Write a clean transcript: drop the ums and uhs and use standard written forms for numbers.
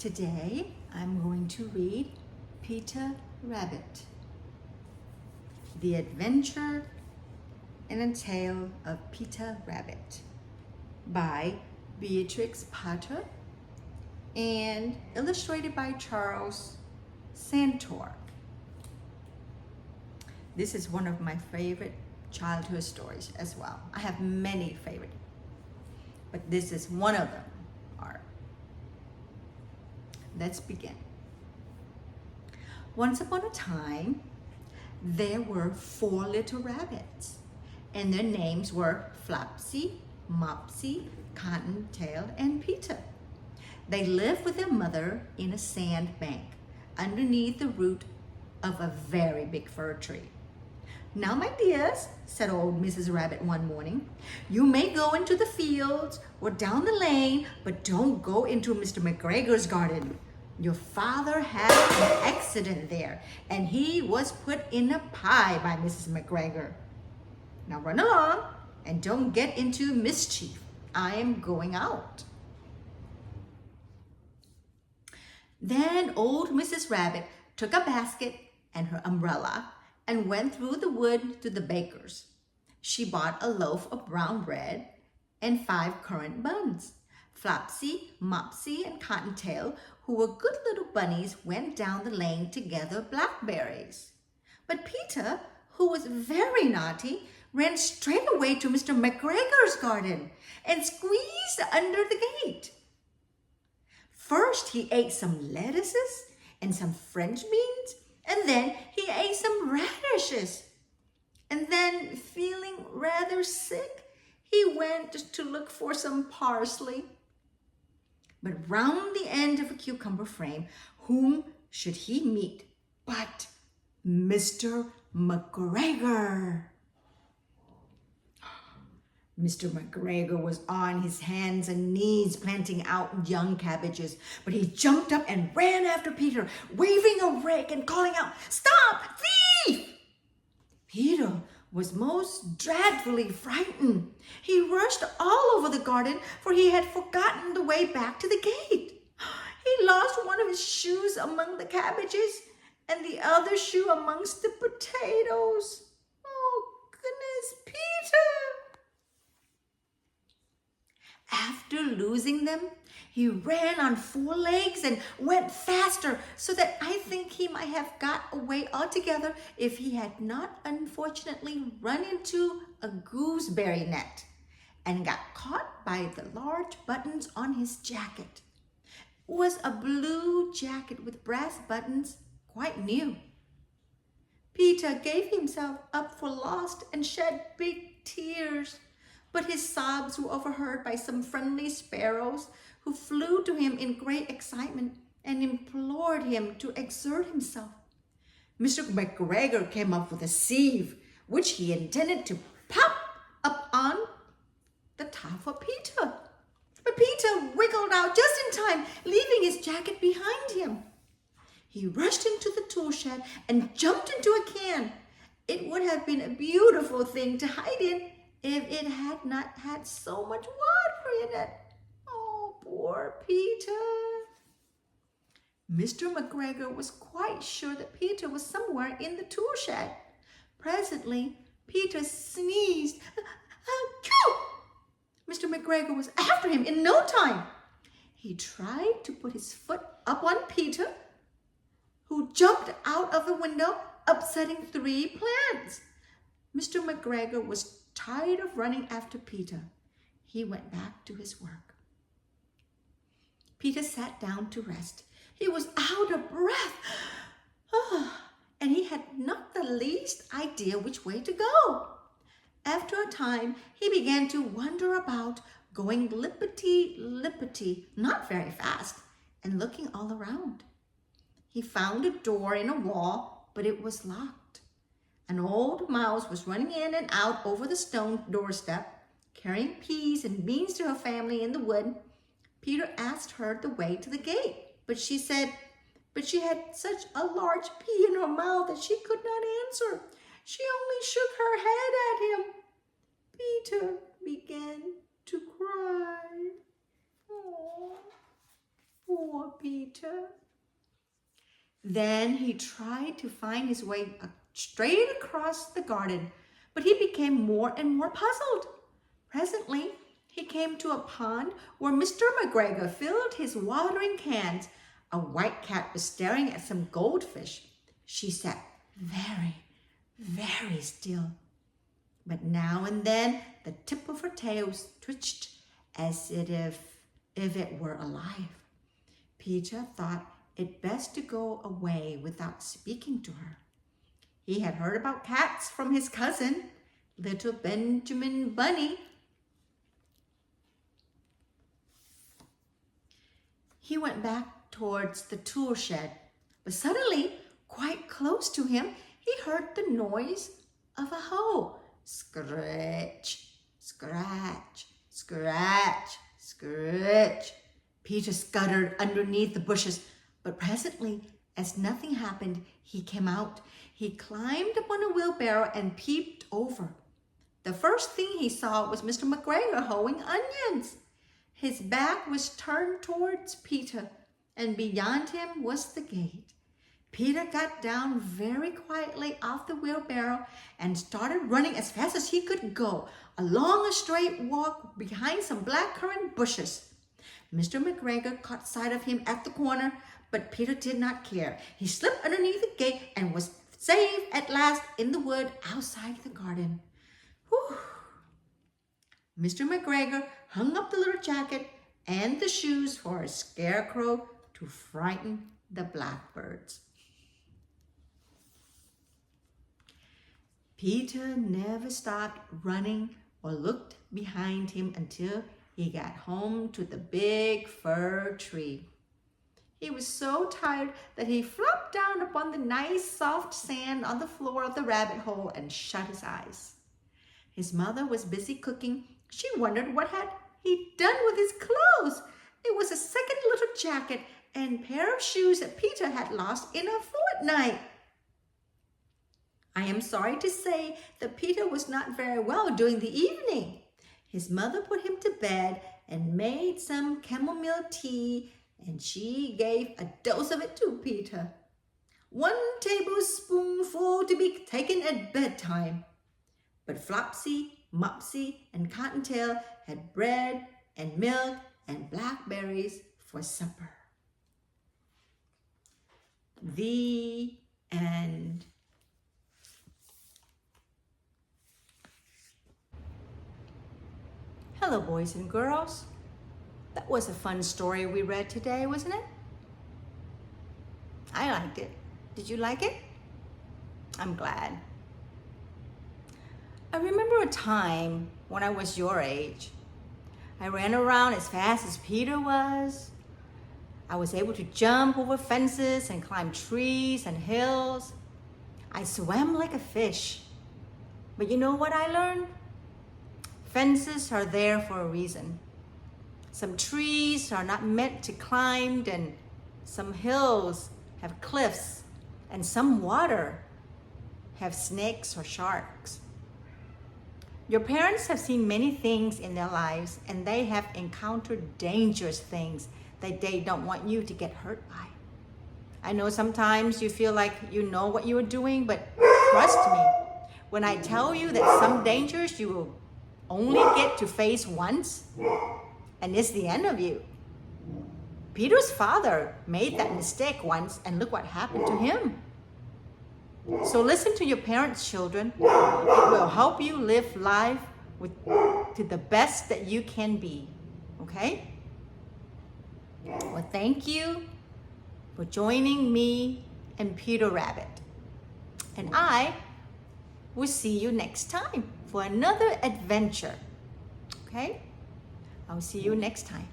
Today I'm going to read Peter Rabbit, The Adventure and a Tale of Peter Rabbit by Beatrix Potter and illustrated by Charles Santor. This is one of my favorite childhood stories as well. I have many favorite, but this is one of them. Let's begin. Once upon a time, there were 4 little rabbits, and their names were Flopsy, Mopsy, Cottontail, and Peter. They lived with their mother in a sand bank underneath the root of a very big fir tree. "Now, my dears," said old Mrs. Rabbit one morning, "you may go into the fields or down the lane, but don't go into Mr. McGregor's garden. Your father had an accident there, and he was put in a pie by Mrs. McGregor. Now run along and don't get into mischief. I am going out." Then old Mrs. Rabbit took a basket and her umbrella and went through the wood to the baker's. She bought a loaf of brown bread and 5 currant buns. Flopsy, Mopsy, and Cottontail, who were good little bunnies, went down the lane to gather blackberries. But Peter, who was very naughty, ran straight away to Mr. McGregor's garden and squeezed under the gate. First, he ate some lettuces and some French beans, and then he ate some radishes. And then, feeling rather sick, he went to look for some parsley. But round the end of a cucumber frame, whom should he meet but Mr. McGregor? Mr. McGregor was on his hands and knees planting out young cabbages, but he jumped up and ran after Peter, waving a rake and calling out, "Stop, thief!" Peter was most dreadfully frightened. He rushed all over the garden, for he had forgotten the way back to the gate. He lost one of his shoes among the cabbages and the other shoe amongst the potatoes. Oh, goodness, Peter! After losing them, he ran on 4 legs and went faster, so that I think he might have got away altogether if he had not unfortunately run into a gooseberry net and got caught by the large buttons on his jacket. It was a blue jacket with brass buttons, quite new. Peter gave himself up for lost and shed big tears, but his sobs were overheard by some friendly sparrows who flew to him in great excitement and implored him to exert himself. Mr. McGregor came up with a sieve, which he intended to pop up on the top of Peter. But Peter wiggled out just in time, leaving his jacket behind him. He rushed into the tool shed and jumped into a can. It would have been a beautiful thing to hide in if it had not had so much water in it. Oh, poor Peter. Mr. McGregor was quite sure that Peter was somewhere in the tool shed. Presently, Peter sneezed. Achoo! Mr. McGregor was after him in no time. He tried to put his foot up on Peter, who jumped out of the window, upsetting 3 plants. Mr. McGregor was tired of running after Peter. He went back to his work. Peter sat down to rest. He was out of breath, and he had not the least idea which way to go. After a time, he began to wander about, going lippity-lippity, not very fast, and looking all around. He found a door in a wall, but it was locked. An old mouse was running in and out over the stone doorstep, carrying peas and beans to her family in the wood. Peter asked her the way to the gate, but she had such a large pea in her mouth that she could not answer. She only shook her head at him. Peter began to cry. Oh, Poor Peter. Then he tried to find his way straight across the garden, but he became more and more puzzled. Presently, he came to a pond where Mr. McGregor filled his watering cans. A white cat was staring at some goldfish. She sat very, very still. But now and then, the tip of her tail twitched as if it were alive. Peter thought it best to go away without speaking to her. He had heard about cats from his cousin, little Benjamin Bunny. He went back towards the tool shed, but suddenly, quite close to him, he heard the noise of a hoe. Scratch, scratch, scratch, scratch. Peter scuttered underneath the bushes, but presently, as nothing happened, he came out. He climbed up on a wheelbarrow and peeped over. The first thing he saw was Mr. McGregor hoeing onions. His back was turned towards Peter, and beyond him was the gate. Peter got down very quietly off the wheelbarrow and started running as fast as he could go, along a straight walk behind some blackcurrant bushes. Mr. McGregor caught sight of him at the corner, but Peter did not care. He slipped underneath the gate and was safe at last in the wood outside the garden. Whew. Mr. McGregor hung up the little jacket and the shoes for a scarecrow to frighten the blackbirds. Peter never stopped running or looked behind him until he got home to the big fir tree. He was so tired that he flopped down upon the nice soft sand on the floor of the rabbit hole and shut his eyes. His mother was busy cooking. She wondered what had he done with his clothes. It was a second little jacket and pair of shoes that Peter had lost in a fortnight. I am sorry to say that Peter was not very well during the evening. His mother put him to bed and made some chamomile tea, and she gave a dose of it to Peter. 1 tablespoonful to be taken at bedtime. But Flopsy, Mopsy, and Cottontail had bread and milk and blackberries for supper. The end. Hello, boys and girls. That was a fun story we read today, wasn't it? I liked it. Did you like it? I'm glad. I remember a time when I was your age. I ran around as fast as Peter was. I was able to jump over fences and climb trees and hills. I swam like a fish. But you know what I learned? Fences are there for a reason. Some trees are not meant to climb, and some hills have cliffs, and some water have snakes or sharks. Your parents have seen many things in their lives, and they have encountered dangerous things that they don't want you to get hurt by. I know sometimes you feel like you know what you are doing, but trust me, when I tell you that some dangers you will only get to face once, and it's the end of you. Peter's father made that mistake once, and look what happened to him. So listen to your parents, children. It will help you live life to the best that you can be, okay? Well, thank you for joining me and Peter Rabbit. And I will see you next time for another adventure, okay? I'll see you next time.